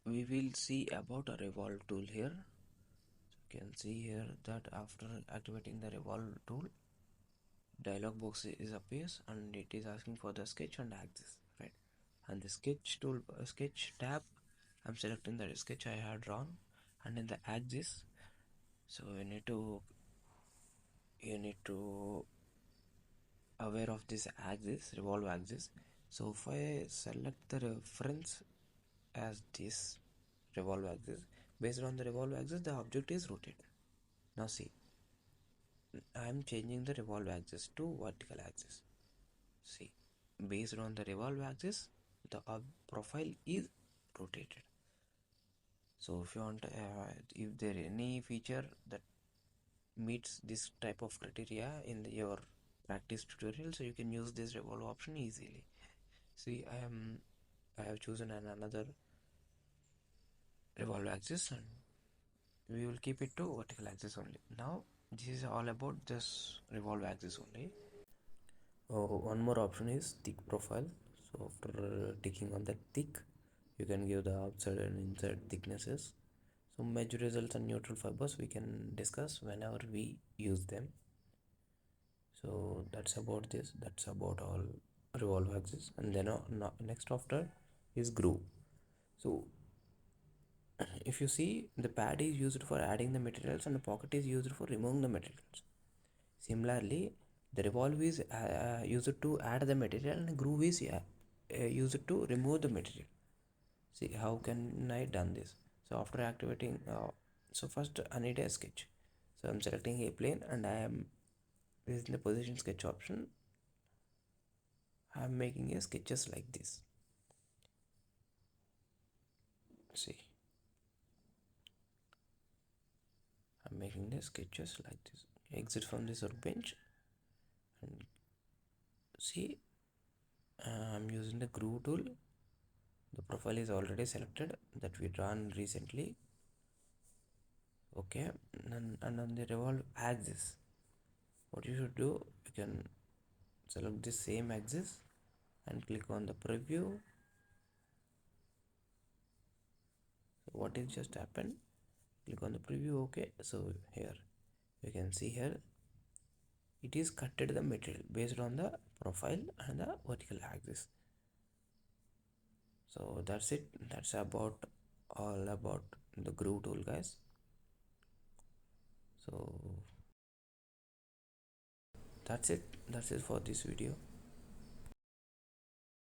we will see about a revolve tool here. You can see here that after activating the revolve tool, dialog box is appears and it is asking for the sketch and axis, right? And the sketch tool, sketch tab, I'm selecting the sketch I had drawn, and in the axis, so you need to aware of this axis, revolve axis. So if I select the reference as this revolve axis, based on the revolve axis the object is rotated. Now see, I am changing the revolve axis to vertical axis. See, based on the revolve axis the profile is rotated. So if you want if there any feature that meets this type of criteria in your practice tutorial, so you can use this revolve option easily. See, I have chosen another revolve axis and we will keep it to vertical axis only. Now this is all about this revolve axis only. One more option is thick profile. So after ticking on the thick, you can give the outside and inside thicknesses. So major results and neutral fibers we can discuss whenever we use them. So that's about this. That's about all revolve axis. And then next after is groove. So if you see, the pad is used for adding the materials and the pocket is used for removing the materials. Similarly, the revolve is used to add the material and the groove is used to remove the material. See how can I done this? So after activating, so first I need a sketch. So I'm selecting a plane and I am using the position sketch option. I am making a sketches like this. See, I'm making the sketches like this. Exit from this workbench and see, I'm using the groove tool. The profile is already selected that we drawn recently. Okay, and on the revolve axis, what you should do, you can select the same axis and click on the preview. So what is just happened, click on the preview. Okay, so here you can see here it is cutted the material based on the profile and the vertical axis. So that's it. That's about all about the groove tool, guys. So that's it for this video.